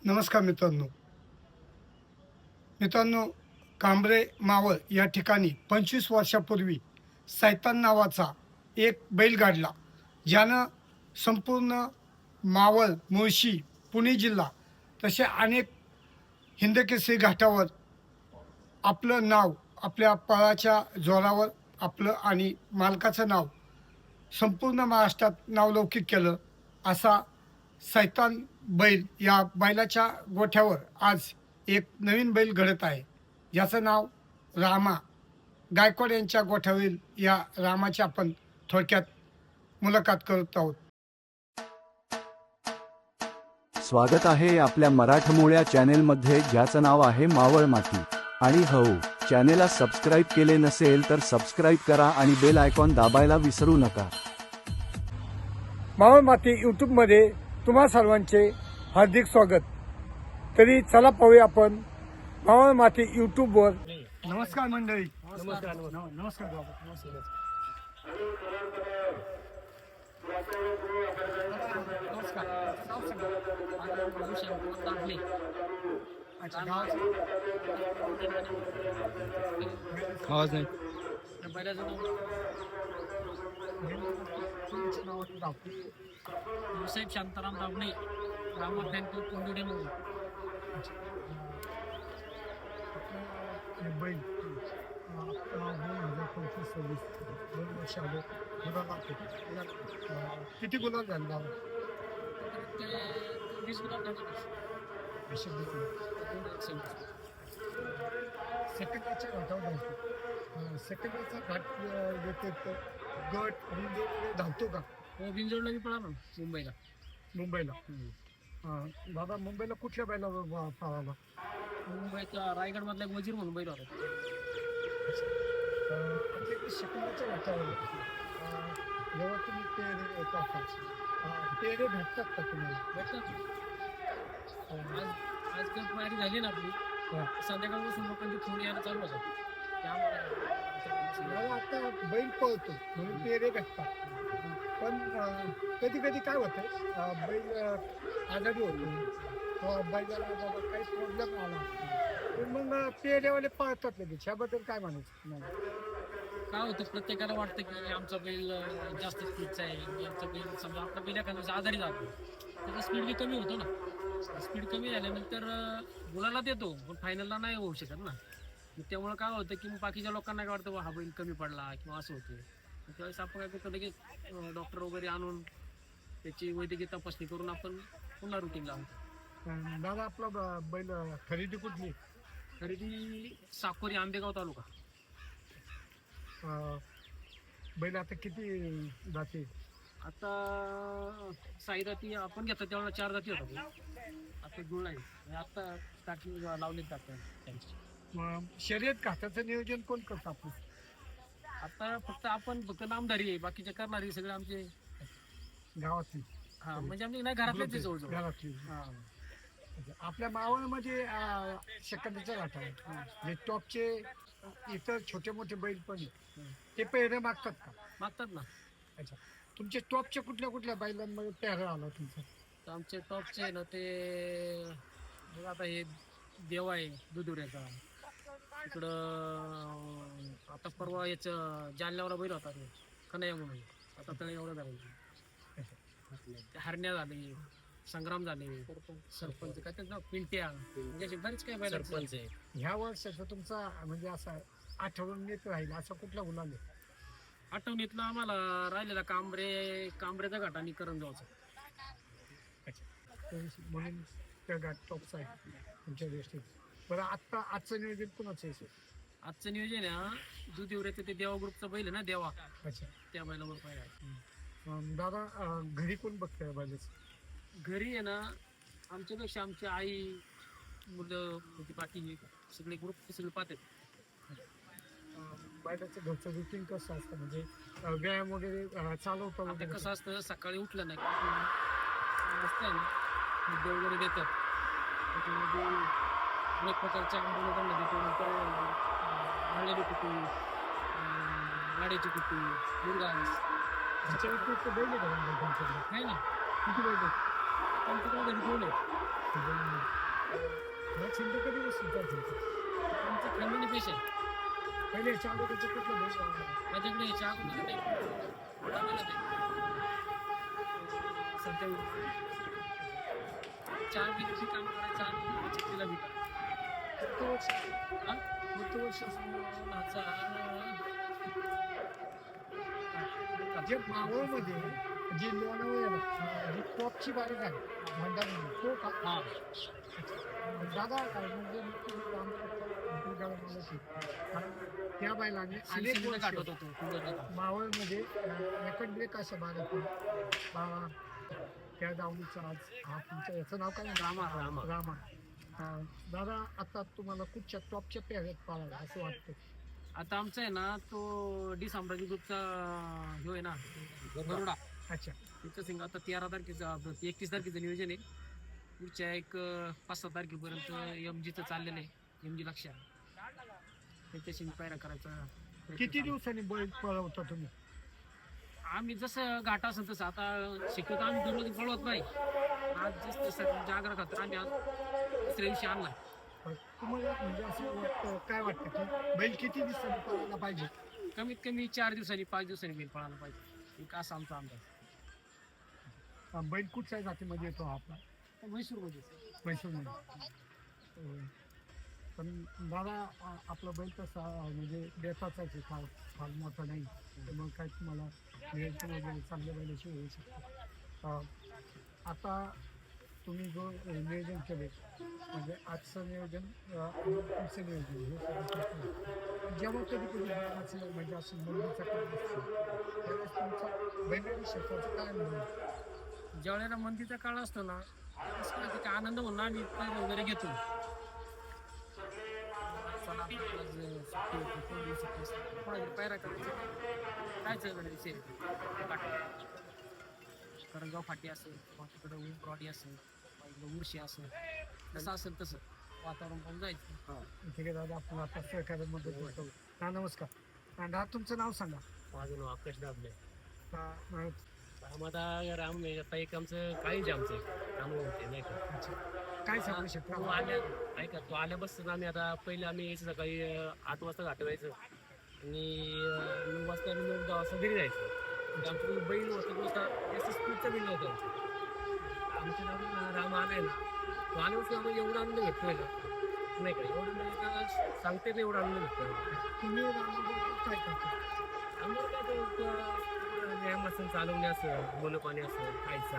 नमस्कार मित्रांनो, कांबरे मावळ या ठिकाणी 25 वर्षापूर्वी सैतान नावाचा एक बैल गाडला, ज्यानं संपूर्ण मावळ, मुळशी, पुणे जिल्हा तसे अनेक हिंदकेसरी घाटावर आपलं नाव, आपल्या पळाच्या जोरावर आपलं आणि मालकाचं नाव संपूर्ण महाराष्ट्रात नावलौकिक केलं. असा सैतान बैल या बैलाच्या गोठ्यावर आज एक नवीन बैल घडत आहे, ज्याचं नाव रामा. गायकवाड यांच्या गोठ्यावरील या रामाची आपण थोडक्यात मुलाखत करत आहोत. स्वागत आहे आपल्या मराठमोळ्या चॅनेलमध्ये, ज्याचं नाव आहे मावळ माती. आणि हो, चॅनेलला सबस्क्राईब केले नसेल तर सबस्क्राईब करा आणि बेल आयकॉन दाबायला विसरू नका. मावळ माती यूट्यूबमध्ये तुम्हा सर्वांचे हार्दिक स्वागत. तरी चला पाहूया आपण मावळ माती यूट्यूबवर. नमस्कार मंडळी. नमस्कार बाबा. आवाज नाही. साहेब शांताराम दावणे, रामा फॅनपूर कोंडोडे म्हणून. बैल 2025-26 2 वर्ष आले किती गुलाब झाला? ते 20 गुलाब झाले. सेकंदाच्या घाटावर धावतो. सेकंदाचा घाट येते तर गट आणि धावतो का? हो, बिंजोडला मी पळालो मुंबईला. मुंबईला. दादा मुंबईला कुठल्या बैलावर पळाला? मुंबईचा रायगड मधला एक वजीर म्हणून बैल होता. सेकंदाच्या घाटावर जेव्हा तुम्ही पेढे पेढे भेटतात का तुम्हाला? भेटतात. आज कप तयारी झाली ना आपली, संध्याकाळपासून लोकांची फोन यायला चालू होतात. त्यामुळे मला आता बैल पळतो म्हणून पेढे भेटतात. पण कधी कधी काय होतं, बैल आजारी होतो किंवा बैलाला बाबा काही प्रॉब्लेम आला तर मग पेढेवाले पळतात लगेच. ह्याबद्दल काय म्हणायचं तुम्हाला? काय होतं, प्रत्येकाला वाटतं की आमचा बैल जास्त स्पीडचा आहे, आमचा बैल समजा आपला बैल एखाद्या आजारी जातो, त्याचा स्पीड बी कमी होतो ना. स्पीड कमी झाल्यानंतर गुलाला देतो पण फायनलला नाही होऊ शकत ना. मग त्यामुळे काय होतं की मग बाकीच्या लोकांना काय वाटतं, हा बैल कमी पडला किंवा असं होतं. त्यावेळेस आपण काय करतो, लगेच डॉक्टर वगैरे आणून त्याची वैद्यकीय तपासणी करून आपण पुन्हा रुटीन लावतो. दादा आपला बैल खरेदी कुठली? खरेदी साकोरी, आंबेगाव तालुका. बैल आता किती जाते? आता साई जाती आपण घेतो तेवढा 4 जाती होता. आता गुळ आहे, आता टाकी लावले जातात त्यांची. शर्यत घाटाचं नियोजन कोण करतं आपण? आता फक्त नामधारी आहे, बाकीचे करणारे सगळे आमचे गावातली. हा, म्हणजे आमचे नाही घरातलेच आहे जवळजवळ. घरातली. हा. आपल्या मावळमध्ये सेकंदाच्या घाटावर जे टॉपचे इतर छोटे मोठे बैल पण आहेत, ते पेहरे मागतात का? मागतात ना. अच्छा, तुमचे टॉपच्या कुठल्या बैलांमध्ये पेहरा आला तुमचा? तर आमचे टॉपचे आहे ना ते बघा, आता हे देवा आहे दुधुऱ्याचा. इकडं आता परवा याचं जालन्यावर बैल होता ते कन्हैया म्हणून, आता तळे एवढं झालं. हरण्या झाले, संग्राम झाले, सरपंच काय त्याचं नाव, पिंट्या, म्हणजे बरेच काय बैल सरपंच आहे. ह्या वर्षाचा तुमचा म्हणजे असा आठवणीत राहील असा कुठला गुलाल आहे? आठवणीतला आम्हाला राहिलेला कांबरेचा घाट आणि करंजगावचा. म्हणून त्या घाट टॉपचा आहे तुमच्या दृष्टीत. बरं, आजचं नियोजन कोणाचं आहे? आजचं नियोजन आहे दूध एवढ्याचं ते देवा ग्रुपचा बैल आहे ना, देवा. अच्छा, त्या बैलावर पाहिजे. दादा घरी कोण बघतंय बैलाचं? घरी आहे ना, आमच्यापेक्षा आमची आई, मुलं, बाकी सगळे ग्रुप सगळे पाहतात. बैलाचं घरचं रुटीन कसं असतं, म्हणजे व्यायाम वगैरे चालवतं आता वगैरे? कसं असतं, सकाळी उठलं नाही मस्त आहे ना, मुद्दे वगैरे देतात. त्याच्यामध्ये अनेक प्रकारच्या आंदोलनांना देतो. नंतर हळदी कुट्टी, गाडीची कुट्टी, मुरगा त्याच्या व्यतिरिक्त बैल आहे का तुमच्याकडे? आहे ना. किती बैल आहेत? आमच्याकडे घरी ठेवले. हा छंद कधी बसून चालतो आमचं फॅमिली पेश आहे. पहिले याच्या अगोदरचं कुठलं बैल माझ्याकडे चहा कुठला नाही. मोठा बैल आहे. सध्या चार बिलीची काम करायचं आणि चिठ्ठीला बी किती वर्ष हा? किती वर्ष जे मावळमध्ये जी लोणावळ्याला जी टॉपची बारीक आहे भंडारा तो का हा. दादा काय म्हणजे तुम्ही काम करता, गावाला मला शिक. कारण त्या बैलाने अनेक शिवसेनेला वर्ष गाठवत होतो कुंभकर्ण. मावळमध्ये एकट ब्रेक असं बारीक बाबा त्या दावणीचं आज हा तुमचं याचं नाव काय रामा. रामा दादा आता तुम्हाला कुठच्या टॉपच्या पेऱ्यात पाळायला असं वाटतं आता आमचं आहे ना तो डी साम्राज्य ग्रुपचा ह्यो आहे ना गरुडा. अच्छा तिचं सिंग आता 13 तारखेचं 31 तारखेचं नियोजन आहे. पुढच्या एक 5-6 तारखेपर्यंत MGचं चाललेलं आहे. MG लक्ष त्याच्याशी पायरा करायचा प्रयत्न किती चालू आहे. दिवसांनी बैल पळवता तुम्ही आम्ही जसं घाट असेल तसं आता शिकवतो आम्ही दररोज पळवत नाही. आज जसं जागरा खातर आम्ही आज दुसऱ्या दिवशी आणला. तुम्हाला म्हणजे असं वाटतं काय वाटतं की बैल किती दिवसांनी पळायला पाहिजे कमीत कमी 4 दिवसांनी 5 दिवसांनी बैल पळायला पाहिजे. एक असा आमचा अंदाज. बैल कुठच्या जातीमध्ये येतो हा आपला म्हैसूरमध्ये म्हैसूरमध्ये पण दादा आपला बैल तसा म्हणजे बेताचाच आहे फार मोठा नाही तर मग काय तुम्हाला नियोजन वगैरे चांगल्या बैलाची होऊ शकतो आता तुम्ही जो नियोजन केले म्हणजे आजचं नियोजन पुढचं नियोजन हे सगळं जेव्हा कधी बैलाचं म्हणजे असं मुलीचा काम असतो त्यावेळेस तुमचा बैलाविषयी काय म्हणून ज्यावेळेला मंदीचा काळ असतो ना त्यावेळेस काय होतं की आनंद म्हणून आम्ही पैर वगैरे घेतो. चला, आज सुट्टी होती, दोन दिवस सुट्टी असते. कोणाकडे पैरा करायचं काय सगळं विषय करंगाव फाटी असेल तिकडं उंबरवाडी असेल इकडं उर्शी असेल जसं असेल तसं वातावरण पाहून जायचं. ठीक आहे दादा आपण आता सहकार्यामध्ये बोलतो हा नमस्कार आणि दादा तुमचं नाव सांगा माझं नाव आकाश दाबले. हा, आता राम आता एक आमचं काहीच आमचं राम होते नाही का. काय सांगू तो शकता आल्या ऐका तो आल्यापासून आम्ही आता पहिले आम्ही यायचं सकाळी 8 वाजता गाठवायचं आणि 9 वाजता आम्ही 9-10 वाजता घरी जायचं. आमच्याकडे बैल होतं नुसता जास्त स्पीडचा बैल होता आमच्या गावात राम आलाय ना तो आल्यापासून आम्हाला एवढा आनंद भेटतोय ना नाही का एवढं म्हणजे का सांगते ना एवढा आनंद भेटतोय. तुम्ही रामाबरोबर काय करता आम्हाला काय ते व्यायाम असेल चालवणे असं बोलं पाणी असं खायचं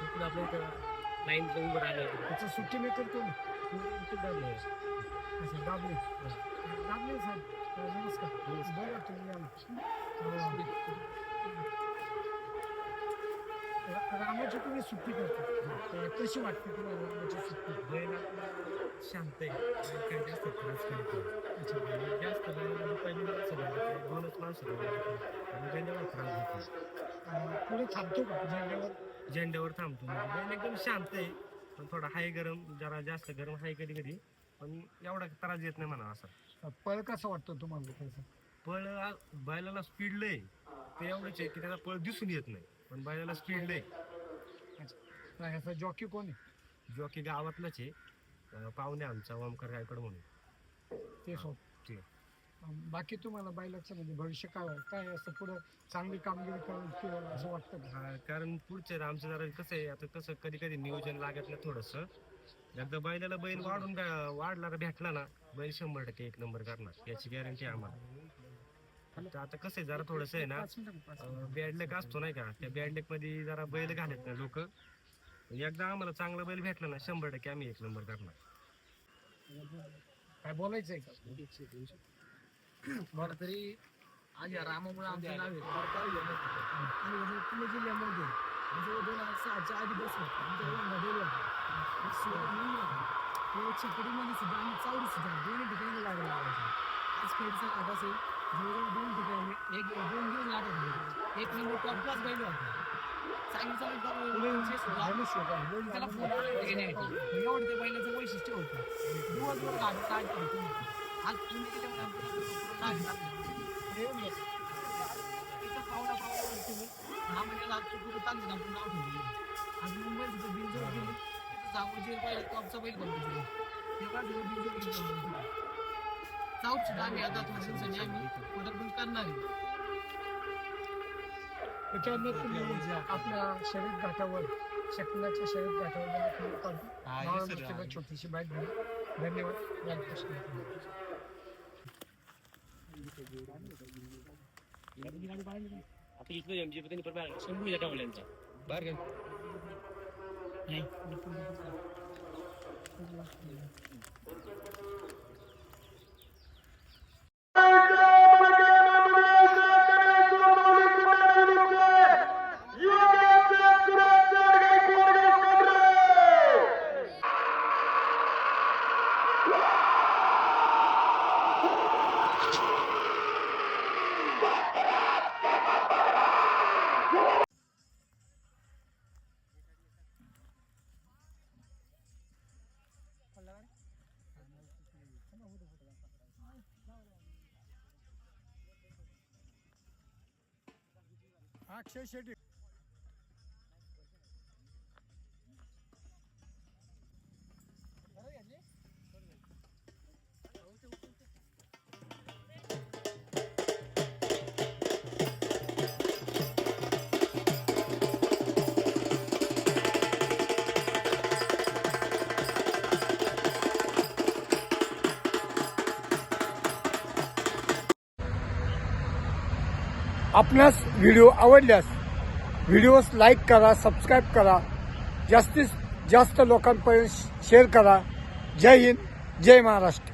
इकडं आपलं इथं लाईन उभं राहिलं त्याचं सुट्टी मी करतो ना इथं दाबलं. असं दाबले दाबले साहेब नमस्कार बोला तुम्ही रामाची तुम्ही सुट्टी करता कशी वाटते तुम्हाला रामाची सुट्टी शांत आहे काही जास्त त्रास करतो जास्त पहिली सगळं दोनच माणसं झेंड्यावर त्रास होतो. पुढे थांबतो का झेंड्यावर झेंड्यावर थांबतो बैल एकदम शांत आहे पण थोडा हाय गरम जरा जास्त गरम हाय कधी कधी पण एवढा त्रास येत नाही म्हणा असा. पळ कसा वाटतो तुम्हाला त्याचा पळ बैलाला स्पीड लय ते एवढंच आहे की त्याचा पळ दिसून येत नाही पण बैलाला स्पीड लय. ह्याचा जॉकी कोण आहे जॉकी गावातलाच आहे पाहुणे आमचा ओमकार गायकड म्हणून ते सोड ते बाकी तुम्हाला बैलाचं म्हणजे भविष्य काय असं पुढं चांगली कामगिरी करून असं वाटतं का हा, कारण पुढचे आमचं जरा कसं आहे आता कसं कधी कधी नियोजन लागत नाही थोडंसं एकदा बैलाला बैल वाढला भेटला ना बैल 100% एक नंबर करणार याची गॅरंटी आम्हाला. आता कसं आहे जरा थोडंसं आहे ना बॅडलेक असतो नाही का त्या बॅडलेक मध्ये जरा बैल घालत नाही लोक एकदा आम्हाला चांगला बैल भेटला ना 100% आम्ही एक नंबर करणार. काय बोलायचंय का बरं तरी आज या रामामुळे आमचं नाव आहे पुणे जिल्ह्यामध्ये म्हणजे 2006च्या आधी बसलो छकडीमध्ये सुद्धा आम्ही चावडी सुद्धा दोन्ही ठिकाणी लागला आज पेडचा काटा असेल जवळजवळ 2 ठिकाणी 1-2 दिवस लागत होते. एक नंबर टॉप क्लास बैल होता त्याला फोन एवढं ते बैलाचं वैशिष्ट्य होतं दिवसभर गाडी काढतो आज तुम्ही पावला तुम्ही 6 महिन्याला आज कुठं चालू आपण नाव ठेवलं आज मुंबईत बिल जवळ गेली वजीर पाहिजे तो आमचा बैल बनतो तुला चाऊट सुद्धा आम्ही आता थोड्या दिवसांनी आम्ही पदार्पण करणार आहे. त्याच्यानंतर तुम्ही आपल्या शर्यत घाटावर शकलाच्या शर्यत घाटावर छोटीशी बाईक घेऊन धन्यवाद. आता इथलं एमजी पत्नी पर शंभू या टावल्यांचा बाहेर घ्या. अक्षय शेट्टी आपणास व्हिडिओ आवडल्यास व्हिडिओस लाईक करा, सबस्क्राईब करा, जास्तीत जास्त लोकांपर्यंत शेअर करा. जय हिंद, जय महाराष्ट्र.